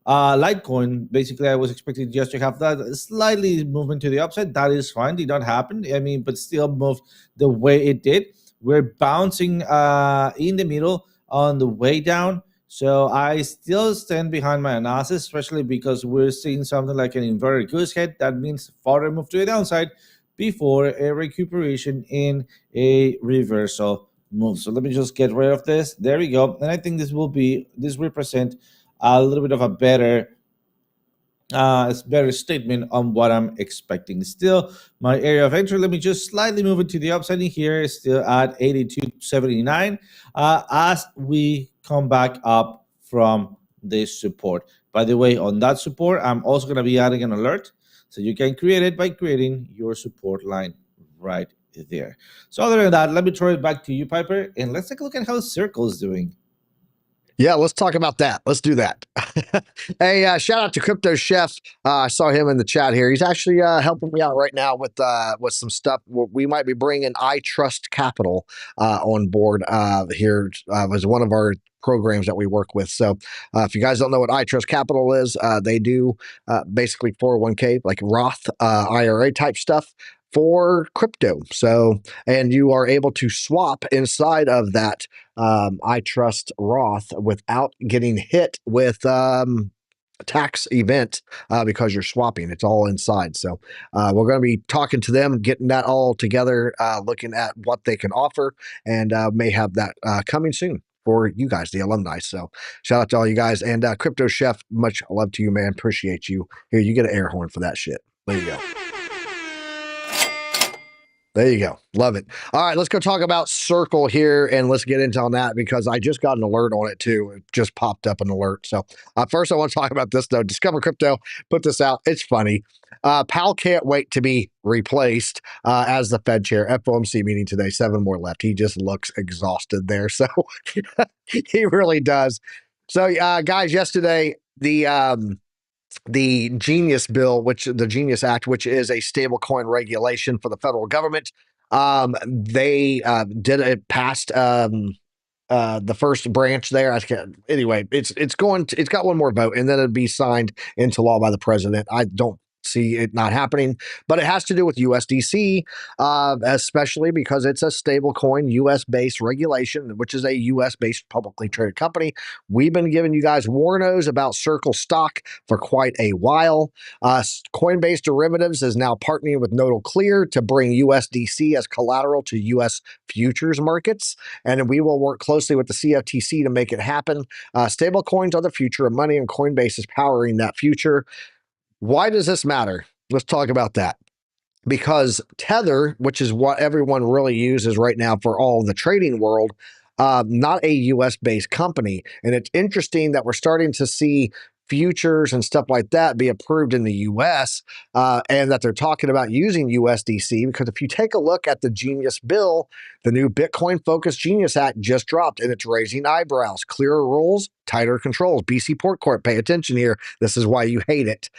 Litecoin, basically, I was expecting just to have that slightly movement to the upside. That is fine. Did not happen. I mean, but still moved the way it did. We're bouncing in the middle on the way down. So I still stand behind my analysis, especially because we're seeing something like an inverted goose head. That means further move to the downside before a recuperation in a reversal move. So let me just get rid of this. There we go. And I think this represent a little bit of a better statement on what I'm expecting. Still, my area of entry, let me just slightly move it to the upside in here, is still at 82.79 as we come back up from this support. By the way, on that support, I'm also going to be adding an alert, so you can create it by creating your support line right there. So other than that, let me throw it back to you, Piper, and let's take a look at how Circle is doing. Yeah, let's talk about that. Let's do that. Hey, shout out to Crypto Chef. I saw him in the chat here. He's actually helping me out right now with some stuff. We might be bringing I Trust Capital on board here as one of our programs that we work with. So if you guys don't know what I Trust Capital is, they do basically 401k, like Roth IRA type stuff for crypto. So, and you are able to swap inside of that I Trust Roth without getting hit with tax event because you're swapping. It's all inside. So we're going to be talking to them, getting that all together, looking at what they can offer, and may have that coming soon for you guys, the alumni. So shout out to all you guys. And Crypto Chef, much love to you, man. Appreciate you. Here, you get an air horn for that shit. There you go. There you go. Love it. All right, let's go talk about Circle here, and let's get into on that because I just got an alert on it too. It just popped up an alert. So first I want to talk about this though. Discover Crypto put this out. It's funny. Powell can't wait to be replaced as the Fed chair. FOMC meeting today, 7 more left. He just looks exhausted there. So he really does. So guys, yesterday, the Genius Bill, the Genius Act, which is a stablecoin regulation for the federal government. They did it past the first branch there. Anyway, it's got one more vote, and then it'd be signed into law by the president. I don't see it not happening, but it has to do with USDC, especially because it's a stable coin, US-based regulation, which is a US-based publicly traded company. We've been giving you guys warnos about Circle stock for quite a while. Coinbase Derivatives is now partnering with Nodal Clear to bring USDC as collateral to US futures markets, and we will work closely with the CFTC to make it happen. Stable coins are the future of money, and Coinbase is powering that future. Why does this matter? Let's talk about that. Because Tether, which is what everyone really uses right now for all of the trading world, not a US-based company. And it's interesting that we're starting to see futures and stuff like that be approved in the US, and that they're talking about using USDC, because if you take a look at the Genius Bill, the new Bitcoin-focused Genius Act just dropped, and it's raising eyebrows. Clearer rules, tighter controls. BC Port Court, pay attention here. This is why you hate it.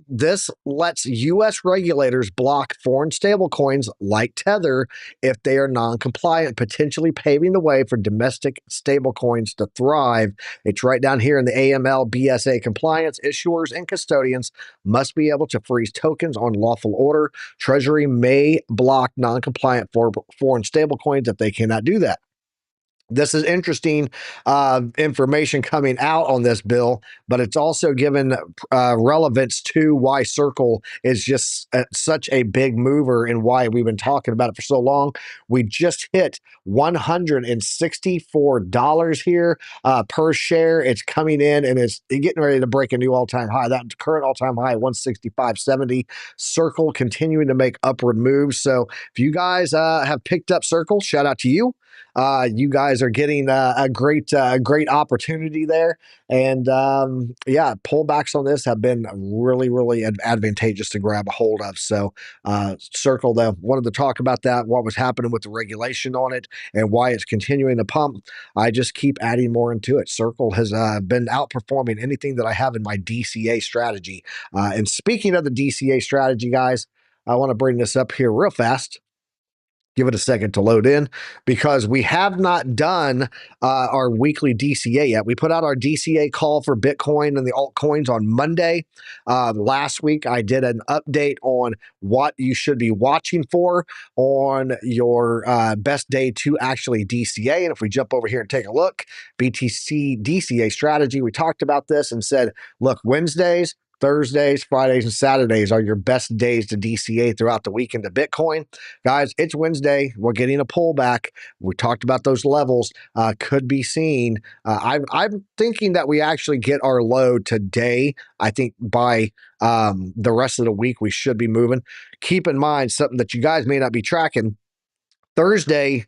This lets U.S. regulators block foreign stablecoins like Tether if they are non-compliant, potentially paving the way for domestic stablecoins to thrive. It's right down here in the AML BSA compliance. Issuers and custodians must be able to freeze tokens on lawful order. Treasury may block non-compliant foreign stablecoins if they cannot do that. This is interesting information coming out on this bill, but it's also given relevance to why Circle is just such a big mover and why we've been talking about it for so long. We just hit $164 here per share. It's coming in and it's getting ready to break a new all-time high. That current all-time high, 165.70. Circle continuing to make upward moves. So if you guys have picked up Circle, shout out to you. You guys are getting a great opportunity there. And yeah, pullbacks on this have been really, really advantageous to grab a hold of. So Circle, though, wanted to talk about that, what was happening with the regulation on it and why it's continuing to pump. I just keep adding more into it. Circle has been outperforming anything that I have in my DCA strategy. And speaking of the DCA strategy, guys, I want to bring this up here real fast. Give it a second to load in because we have not done our weekly DCA yet. We put out our DCA call for Bitcoin and the altcoins on Monday. Last week, I did an update on what you should be watching for on your best day to actually DCA. And if we jump over here and take a look, BTC DCA strategy, we talked about this and said, look, Wednesdays, Thursdays, Fridays, and Saturdays are your best days to DCA throughout the week into Bitcoin. Guys, it's Wednesday. We're getting a pullback. We talked about those levels could be seen. I'm thinking that we actually get our low today. I think by the rest of the week, we should be moving. Keep in mind something that you guys may not be tracking. Thursday,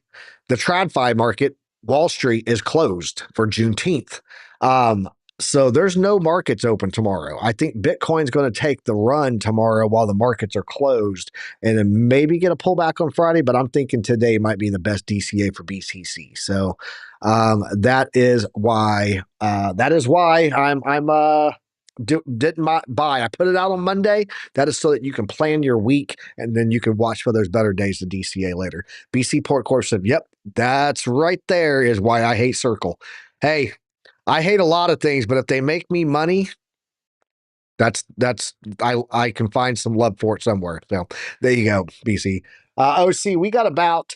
the TradFi market, Wall Street, is closed for Juneteenth. So there's no markets open tomorrow. I think Bitcoin's going to take the run tomorrow while the markets are closed and then maybe get a pullback on Friday, but I'm thinking today might be the best DCA for BTC. So That is why. Didn't buy. I put it out on Monday. That is so that you can plan your week and then you can watch for those better days of DCA later. BC Port Corp said, "Yep, that's right. There is why I hate Circle." Hey, I hate a lot of things, but if they make me money, that's I can find some love for it somewhere. So there you go, BC. OC, we got about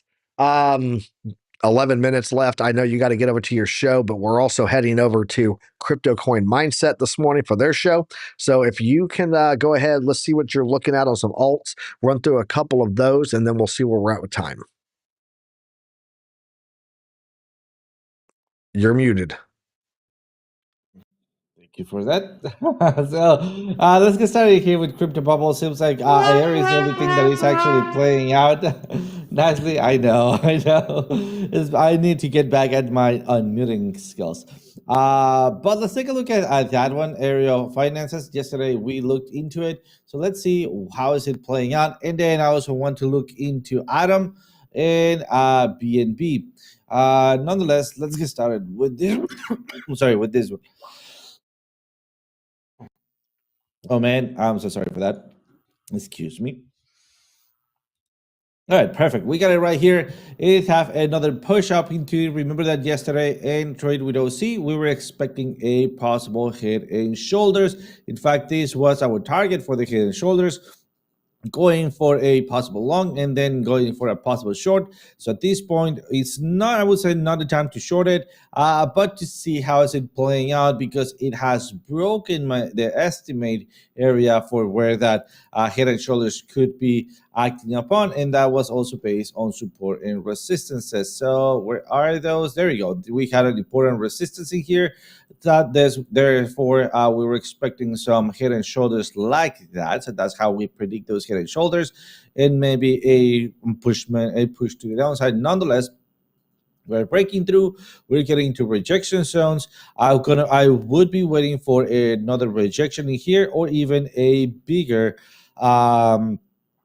11 minutes left. I know you got to get over to your show, but we're also heading over to Crypto Coin Mindset this morning for their show. So if you can go ahead, let's see what you're looking at on some alts, run through a couple of those, and then we'll see where we're at with time. You're muted. Thank you for that. So let's get started here with Crypto Bubble. Seems like Air is the only thing that is actually playing out nicely. I know. I need to get back at my unmuting skills. But let's take a look at that one, Aerial Finances. Yesterday we looked into it. So let's see how is it playing out. And then I also want to look into Atom and BNB. Nonetheless, let's get started with this. I'm sorry, with this one. Oh man, I'm so sorry for that. Excuse me. All right, perfect. We got it right here. It have another push up into it. Remember that yesterday in trade with OC, we were expecting a possible head and shoulders. In fact, this was our target for the head and shoulders, going for a possible long and then going for a possible short. So at this point, it's not, I would say, not the time to short it, but to see how is it playing out, because it has broken the estimate area for where that head and shoulders could be acting upon, and that was also based on support and resistances. So where are those? There you go. We had an important resistance in here. Therefore, we were expecting some head and shoulders like that. So that's how we predict those head and shoulders, and maybe a push to the downside. Nonetheless, we're breaking through. We're getting to rejection zones. I would be waiting for another rejection in here, or even a bigger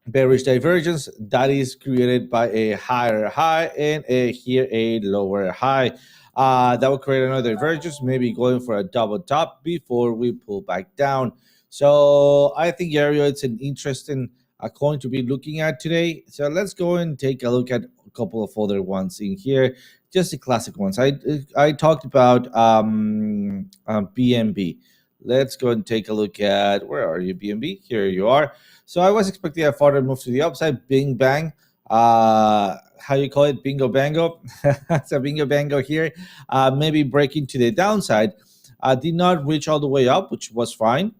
bearish divergence that is created by a higher high and here a lower high. That will create another divergence, maybe going for a double top before we pull back down. So I think Aerial, it's an interesting coin to be looking at today. So let's go and take a look at a couple of other ones in here, just the classic ones. I talked about BNB. Let's go and take a look at, where are you, BNB? Here you are. So I was expecting a further move to the upside, bing bang. How you call it, bingo bango? So bingo bango here. Maybe breaking to the downside. Did not reach all the way up, which was fine.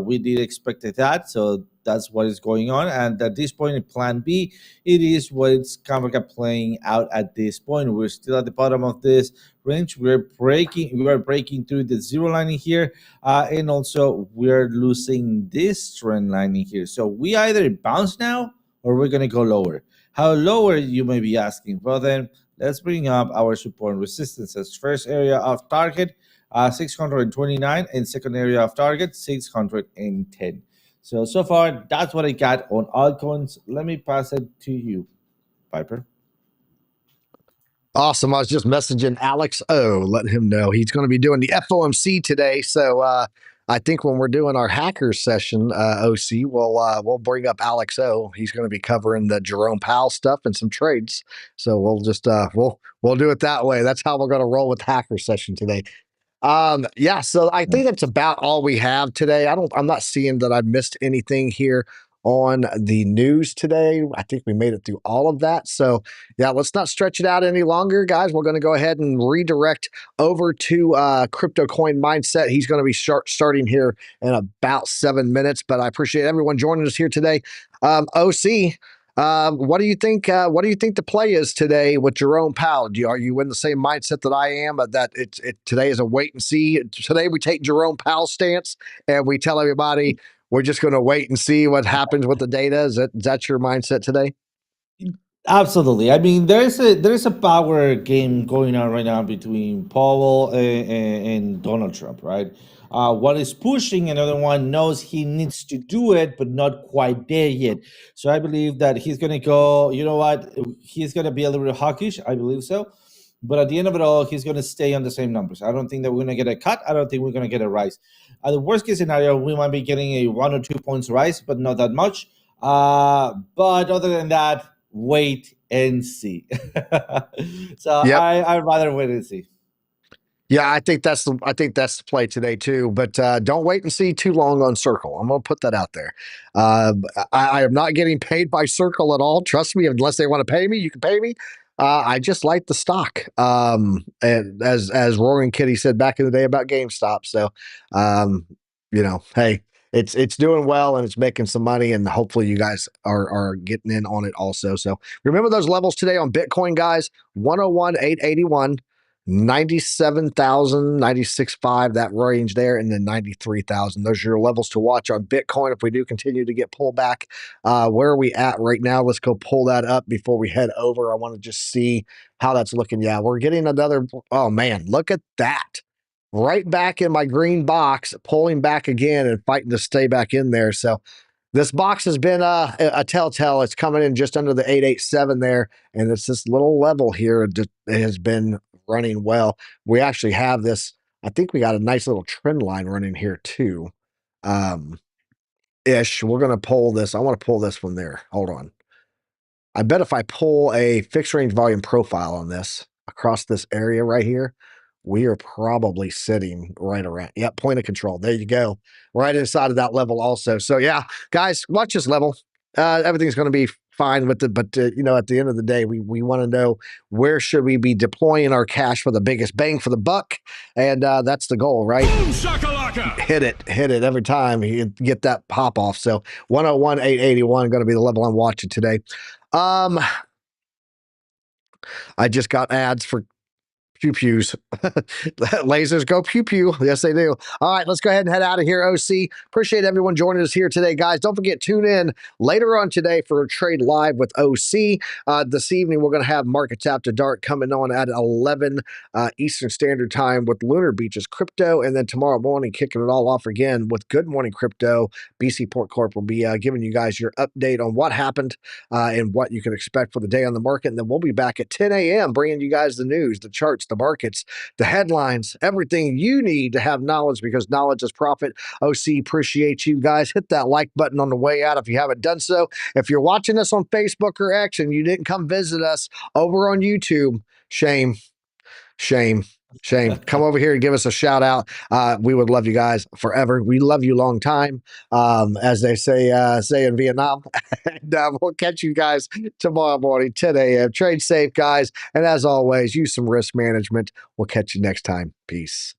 We did expect that, so that's what is going on. And at this point in Plan B, it is what it's kind of like playing out at this point. We're still at the bottom of this range. We are breaking through the zero line in here, and also we're losing this trend line in here. So we either bounce now or we're going to go lower. How lower, you may be asking? Well, then let's bring up our support and resistances. First area of target, 629, and second area of target, 610. So far, that's what I got on altcoins. Let me pass it to you, Piper. Awesome. I was just messaging Alex O, letting him know he's going to be doing the FOMC today. So I think when we're doing our hackers session, OC, we'll bring up Alex O. He's going to be covering the Jerome Powell stuff and some trades. So we'll just we'll do it that way. That's how we're going to roll with hacker session today. Yeah, so I think that's about all we have today. I'm not seeing that I've missed anything here on the news today. I think we made it through all of that. So yeah, let's not stretch it out any longer, guys. We're going to go ahead and redirect over to Crypto Coin Mindset. He's going to be starting here in about 7 minutes, but I appreciate everyone joining us here today. OC, what do you think? What do you think the play is today with Jerome Powell? Are you in the same mindset that I am? That today is a wait and see. Today we take Jerome Powell's stance and we tell everybody we're just going to wait and see what happens with the data. Is that your mindset today? Absolutely. I mean, there's a power game going on right now between Powell and Donald Trump, right? One is pushing, another one knows he needs to do it, but not quite there yet. So I believe that he's going to go, you know what, he's going to be a little bit hawkish. I believe so. But at the end of it all, he's going to stay on the same numbers. I don't think that we're going to get a cut. I don't think we're going to get a rise. The worst case scenario, we might be getting a 1 or 2 points rise, but not that much. But other than that, wait and see. So Yep. I'd rather wait and see. Yeah, I think that's the play today too. But don't wait and see too long on Circle. I'm gonna put that out there. I am not getting paid by Circle at all. Trust me, unless they want to pay me, you can pay me. I just like the stock. And as Roaring Kitty said back in the day about GameStop. So, hey, it's doing well and it's making some money, and hopefully you guys are getting in on it also. So remember those levels today on Bitcoin, guys. 101,881. 97,000, 96.5, that range there, and then 93,000. Those are your levels to watch on Bitcoin if we do continue to get pullback. Where are we at right now? Let's go pull that up before we head over. I want to just see how that's looking. Yeah, we're getting another. Oh, man, look at that. Right back in my green box, pulling back again and fighting to stay back in there. So this box has been a telltale. It's coming in just under the 887 there, and it's this little level here that has been running well. We actually have this. I think we got a nice little trend line running here too. Ish. We're gonna pull this. I want to pull this one there. Hold on. I bet if I pull a fixed range volume profile on this across this area right here, we are probably sitting right around. Yep, point of control. There you go. Right inside of that level also. So yeah, guys, watch this level. Everything's going to be fine with it. But, at the end of the day, we want to know where should we be deploying our cash for the biggest bang for the buck. And that's the goal, right? Boom shakalaka! Hit it every time you get that pop off. So 101,881 going to be the level I'm watching today. I just got ads for pew pews. Lasers go pew pew. Yes, they do. All right, let's go ahead and head out of here, OC. Appreciate everyone joining us here today, guys. Don't forget, tune in later on today for a trade live with OC. This evening, we're going to have Markets After Dark coming on at 11 Eastern Standard Time with Lunar Beaches Crypto. And then tomorrow morning, kicking it all off again with Good Morning Crypto. BC Port Corp will be giving you guys your update on what happened and what you can expect for the day on the market. And then we'll be back at 10 a.m. bringing you guys the news, the charts, the markets, the headlines, everything you need to have knowledge, because knowledge is profit. OC, appreciate you guys. Hit that like button on the way out if you haven't done so. If you're watching us on Facebook or X and you didn't come visit us over on YouTube, shame. Come over here and give us a shout out. We would love you guys forever. We love you long time, as they say in Vietnam. And we'll catch you guys tomorrow morning, 10 a.m. Trade safe, guys. And as always, use some risk management. We'll catch you next time. Peace.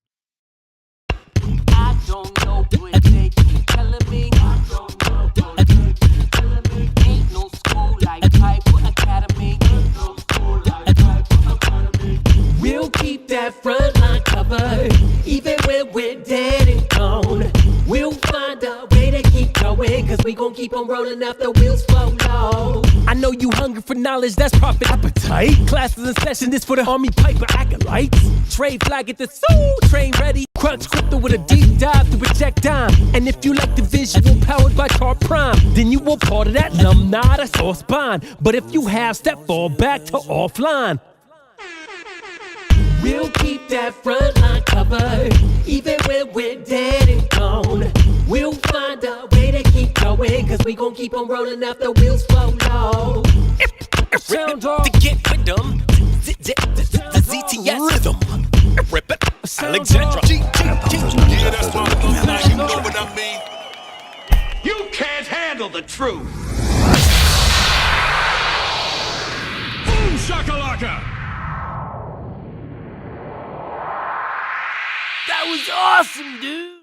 I don't know what they keep telling me. I don't know what they keep telling me. Ain't no school like Piper Academy. Ain't no school like Piper Academy. We'll keep that front line covered, even when we're dead and gone. We'll find a way to keep going, cause we gon' keep on rolling after wheels fall low. I know you hungry for knowledge, that's profit appetite. Classes in session, this for the Army Piper acolytes. Trade flag at the soul, train ready. Crunch crypto with a deep dive to project dime. And if you like the visual powered by Chart Prime, then you were part of that alumni, that's all spine. But if you have step, fall back to offline. We'll keep that front line covered, even when we're dead and gone. We'll find a way to keep going, cause we gon' keep on rolling after wheels fall low. Sound off to get with them, the ZTS rhythm. Rip it, Alexandra. Yeah, that's my now you know what I mean. You can't handle the truth. Boom shakalaka! That was awesome, dude.